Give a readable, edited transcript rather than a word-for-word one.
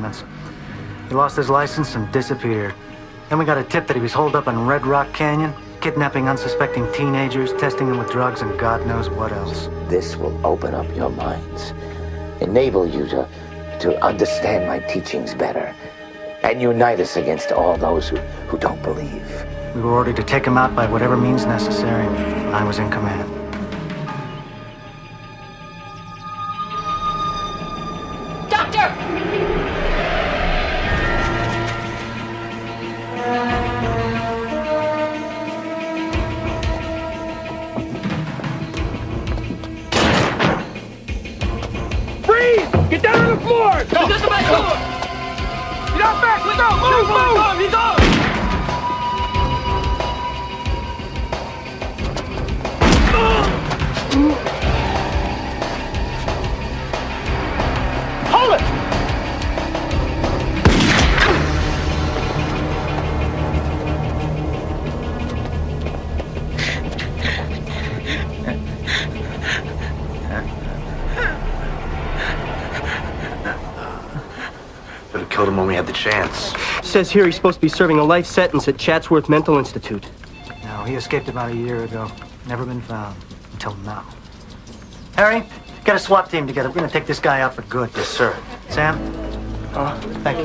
documents. He lost his license and disappeared. Then we got a tip that he was holed up in Red Rock Canyon, kidnapping unsuspecting teenagers, testing them with drugs, and God knows what else. This will open up your minds, enable you to understand my teachings better, and unite us against all those who don't believe. We were ordered to take him out by whatever means necessary. I was in command. Doctor! Freeze! Get down on the floor! Go! Get the back door! Get out back! Let's go! Move! Move! He's on! Hold it! Could have killed him when we had the chance. Says here he's supposed to be serving a life sentence at Chatsworth Mental Institute. No, he escaped about a year ago. Never been found. Until now. Harry, get a SWAT team together. We're gonna take this guy out for good. Yes, sir. Sam? Thank you.